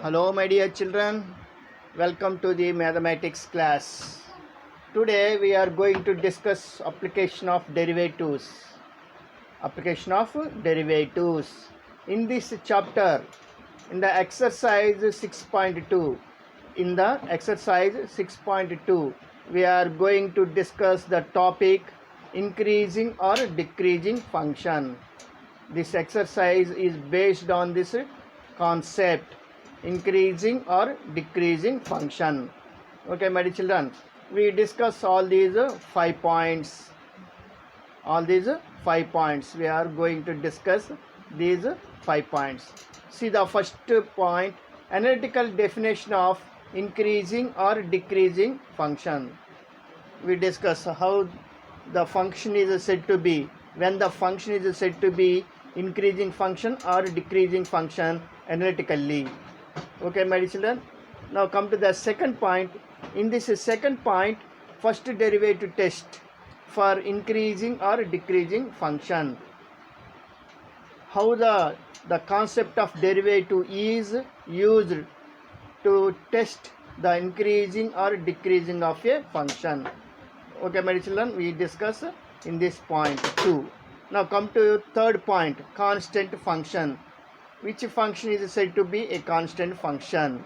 Hello, my dear children. Welcome to the mathematics class. Today we are going to discuss application of derivatives. Application of derivatives. In this chapter, in the exercise 6.2, we are going to discuss the topic increasing or decreasing function. This exercise is based on this concept increasing or decreasing function. Okay, my dear children, we discuss all these 5 points. We are going to discuss these 5 points. See the first point, analytical definition of increasing or decreasing function. We discuss how the function is said to be, when the function is said to be increasing function or decreasing function analytically. Okay, my dear children. Now come to the second point. In this second point, first derivative test for increasing or decreasing function. How the concept of derivative is used to test the increasing or decreasing of a function. Okay, my dear children, we discuss in this point too. Now come to third point, constant function. Which function is said to be a constant function?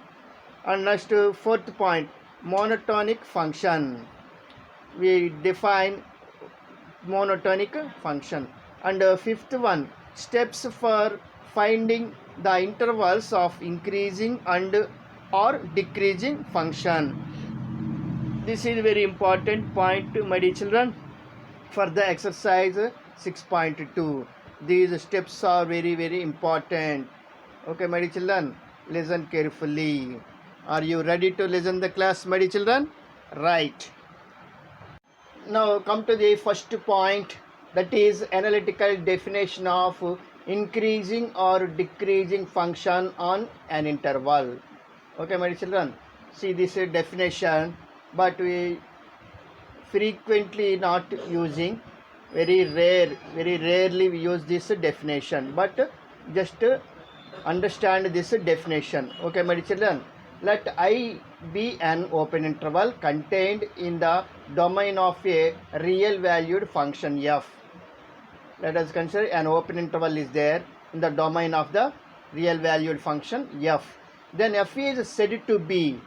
And next fourth point, monotonic function. We define monotonic function. And fifth one, steps for finding the intervals of increasing and or decreasing function. This is very important point, my dear children, for the exercise 6.2. These steps are very important. Okay, my dear children, listen carefully. Are you ready to listen the class, my dear children? Right. Now come to the first point, that is analytical definition of increasing or decreasing function on an interval. Okay, my dear children, see this definition, but we frequently not using, very rarely we use this definition, but just understand this definition. Okay, my dear children, let I be an open interval contained in the domain of a real valued function f. Let us consider an open interval is there in the domain of the real valued function f. Then f is said to be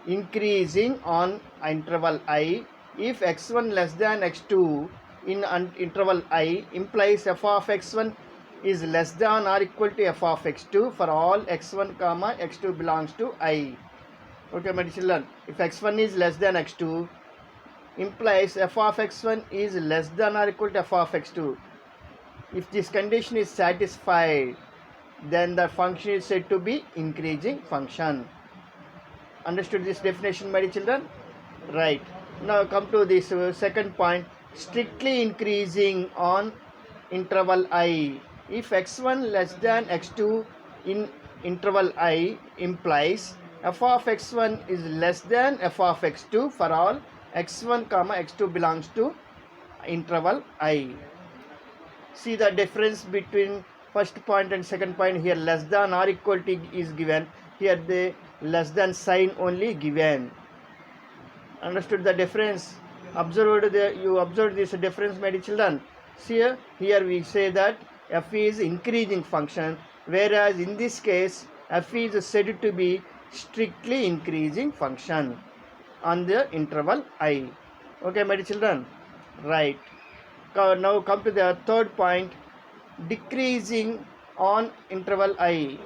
increasing on interval I if x1 less than x2 in interval I implies f of x1 is less than or equal to f of x2 for all x1 comma x2 belongs to I. Okay, my dear children, if x1 is less than x2 implies f of x1 is less than or equal to f of x2. If this condition is satisfied, then the function is said to be increasing function. Understood this definition, my dear children? Right. Now come to this second point, strictly increasing on interval I. If x1 less than x2 in interval I implies f of x1 is less than f of x2 for all x1 comma x2 belongs to interval I. See the difference between first point and second point. Here less than or equal to is given, here the less than sign only given. Understood the difference? You observed this difference, my dear children. See here we say that f is increasing function, whereas in this case f is said to be strictly increasing function on the interval I. Okay, my dear children? Right. Now come to the third point, decreasing on interval I.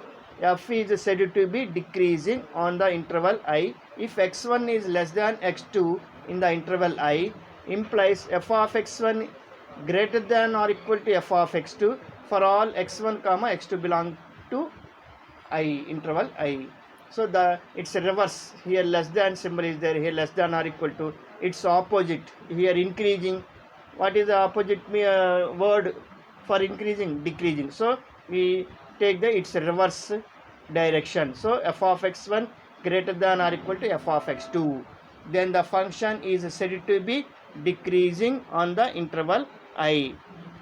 F is said to be decreasing on the interval I if x1 is less than x2 in the interval I implies f of x1 greater than or equal to f of x2 for all x1 comma x2 belong to I, interval I. So it's a reverse. Here less than symbol is there, here less than or equal to, it's opposite. Here increasing, what is the opposite word for increasing? Decreasing. So we take its reverse direction. So f of x1 greater than or equal to f of x2. Then the function is said to be decreasing on the interval I.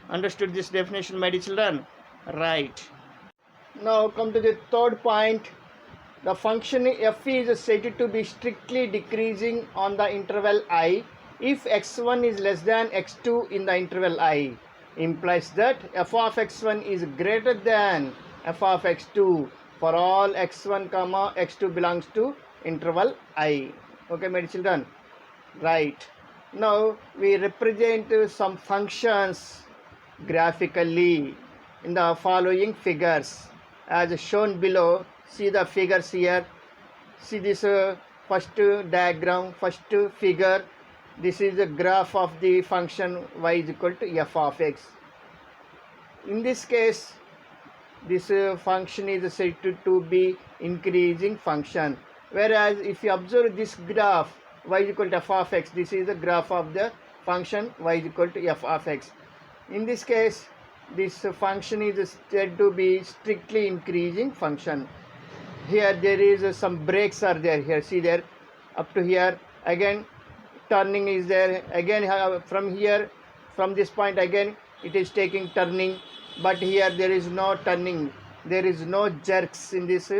Understood this definition, my dear children? Right. Now come to the third point, the function f is said to be strictly decreasing on the interval I if x1 is less than x2 in the interval I, implies that f of x1 is greater than f of x2 for all x1 comma x2 belongs to interval I. Okay, my children, right. Now we represent some functions graphically in the following figures as shown below. See the figures here. See this first diagram, first figure. This is a graph of the function y is equal to f of x. In this case, this function is said to be increasing function, whereas if you observe this graph y is equal to f of x, this is the graph of the function y is equal to f of x. In this case, this function is said to be strictly increasing function. Here there is some breaks are there. Here, see there, up to here, again turning is there, again from here, from this point again it is taking turning, but here there is no turning, there is no jerks in this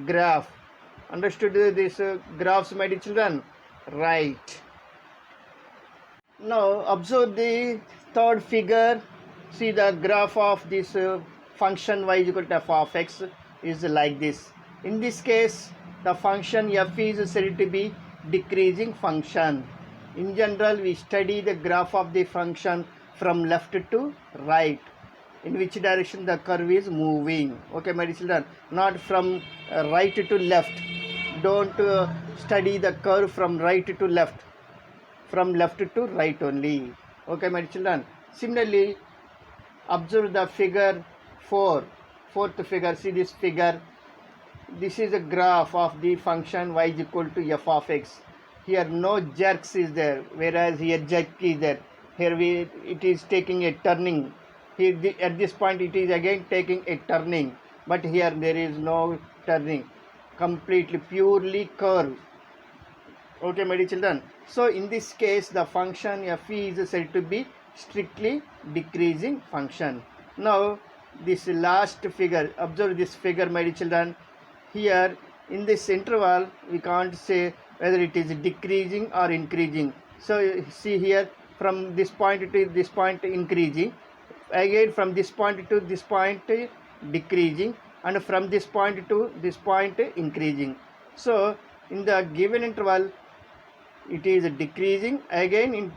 graph. Understood this graphs, my dear children? Right. Now observe the third figure. See the graph of this function y is equal to f of x is like this. In this case, the function f is said to be decreasing function. In general, we study the graph of the function from left to right, in which direction the curve is moving. Okay, my dear children, not from right to left. Don't study the curve from right to left, from left to right only. Okay, my children. Similarly, observe the figure 4, fourth figure. See this figure. This is a graph of the function y is equal to f of x. Here no jerks is there, whereas here jerk is there. Here it is taking a turning. Here at this point it is again taking a turning, but here there is no turning. Completely purely curve. Okay, my dear children. So in this case, the function f is said to be strictly decreasing function. Now this last figure, observe this figure, my dear children. Here in this interval, we can't say whether it is decreasing or increasing. So see here, from this point to this point increasing, again from this point to this point decreasing, and from this point to this point increasing. So in the given interval, it is decreasing, again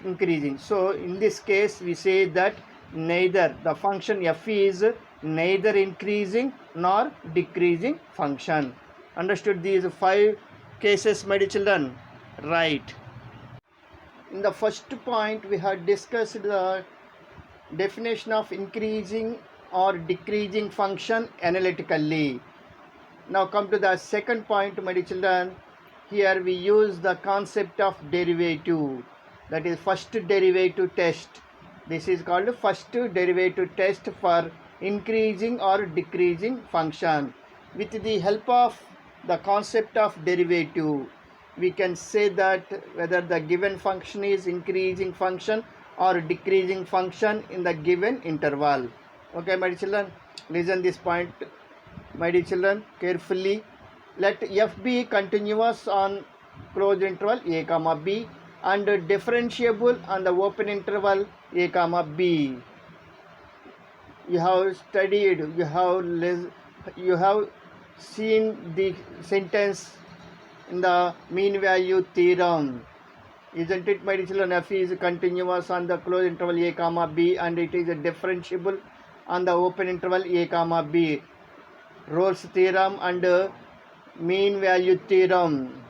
increasing. So in this case, we say that neither the function f is neither increasing nor decreasing function. Understood these 5 cases, my dear children? Right. In the first point, we have discussed the definition of increasing or decreasing function analytically. Now come to the second point, my dear children. Here we use the concept of derivative, that is first derivative test. This is called first derivative test for increasing or decreasing function. With the help of the concept of derivative, we can say that whether the given function is increasing function or decreasing function in the given interval. Okay, my dear children, listen this point, my dear children, carefully. Let f be continuous on closed interval a comma b and differentiable on the open interval a comma b. You have studied, you have seen the sentence in the mean value theorem, isn't it, my dear children? F is continuous on the closed interval a comma b and it is differentiable on the open interval a comma b. Rolle's theorem and mean value theorem.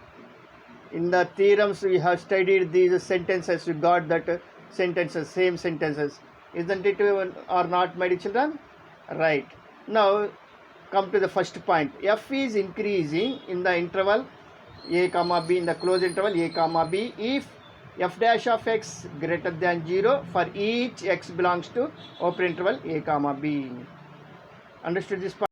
In the theorems we have studied these sentences, we got that sentences, same sentences, isn't it or not, my dear children? Right. Now come to the first point. F is increasing in the interval a comma b, in the closed interval a comma b, if f dash of x greater than 0 for each x belongs to open interval a comma b. Understood this point?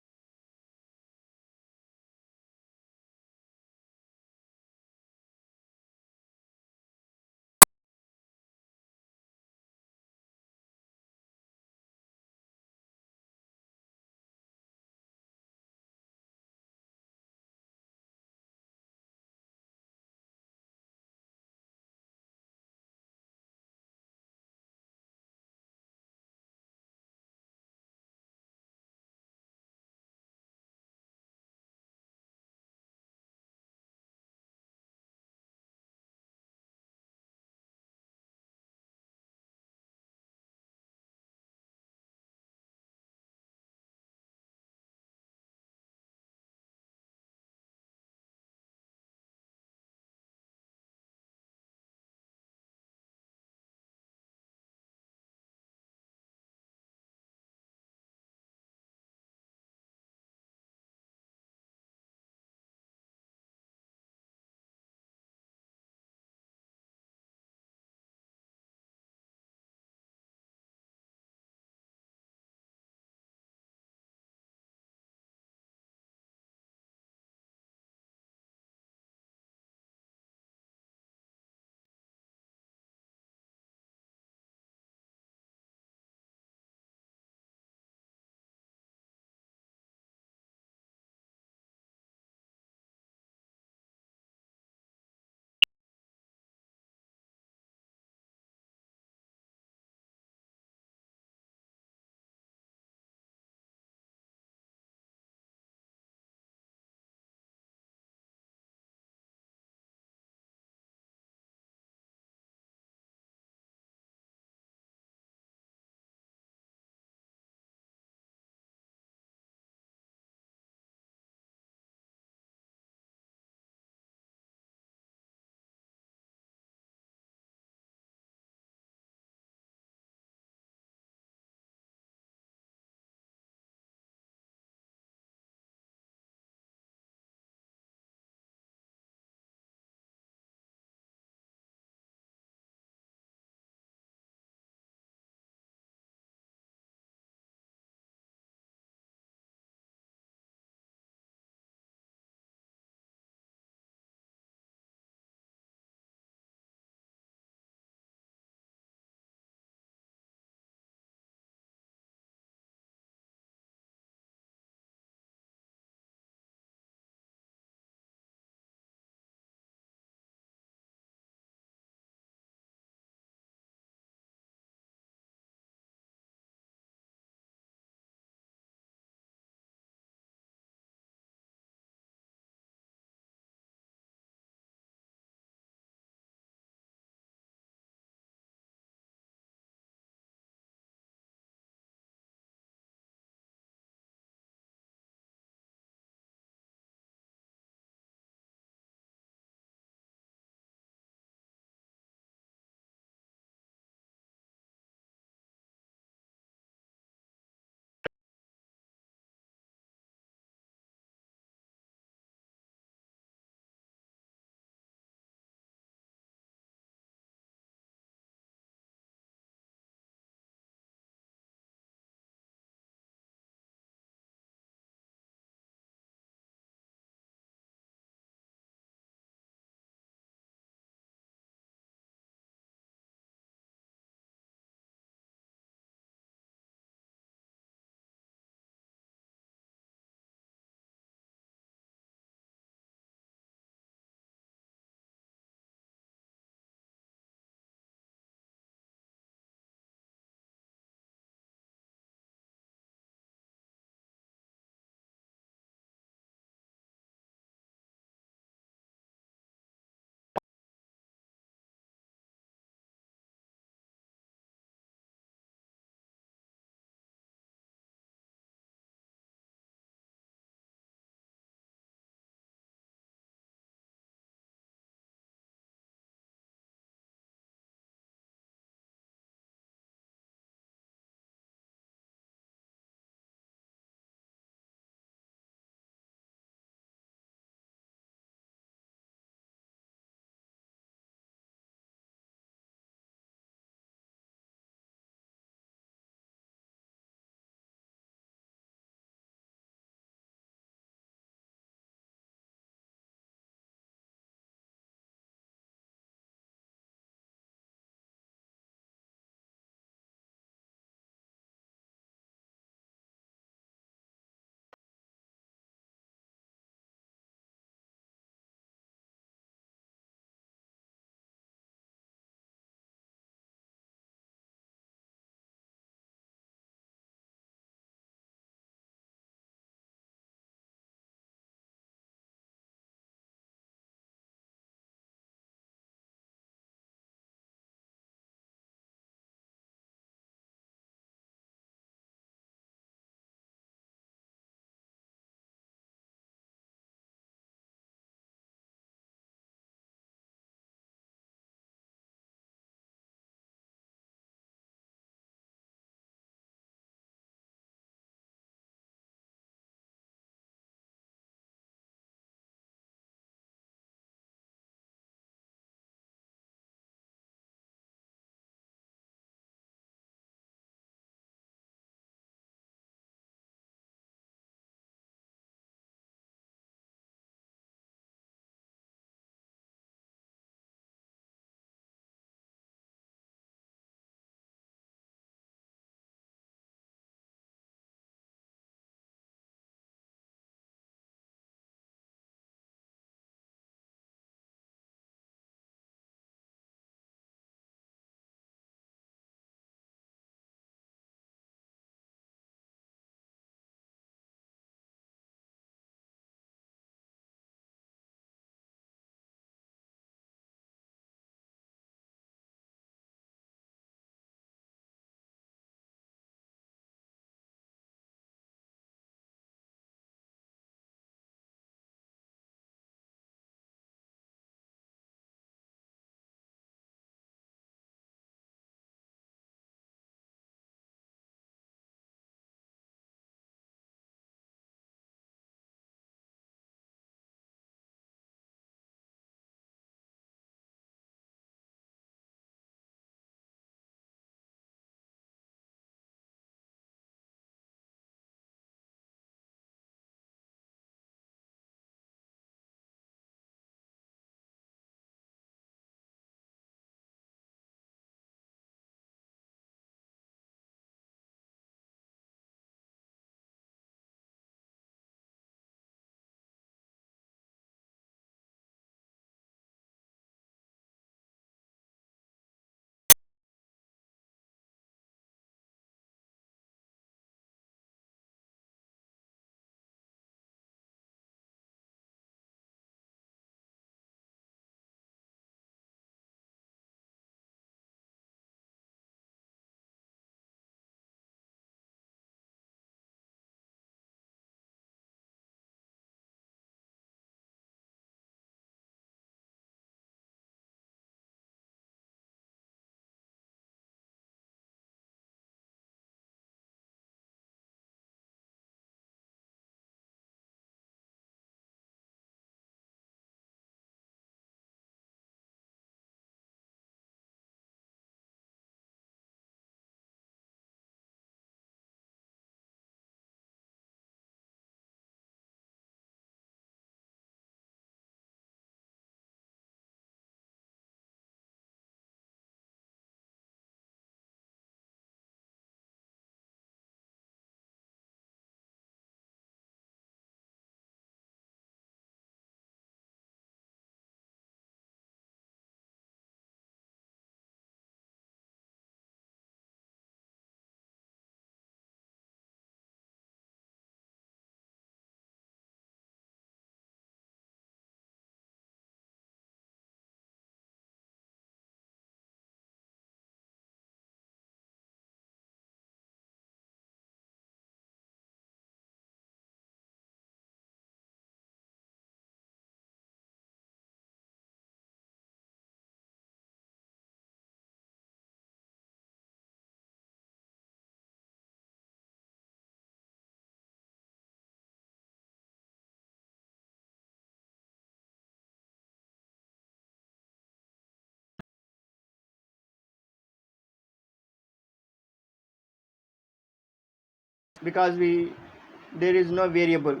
because there is no variable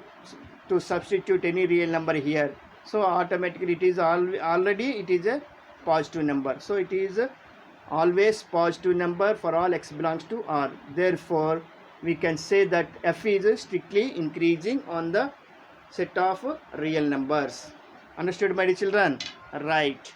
to substitute any real number here, so automatically it is already it is a positive number, so it is always positive number for all x belongs to R. Therefore we can say that f is strictly increasing on the set of real numbers. Understood, my dear children? Right.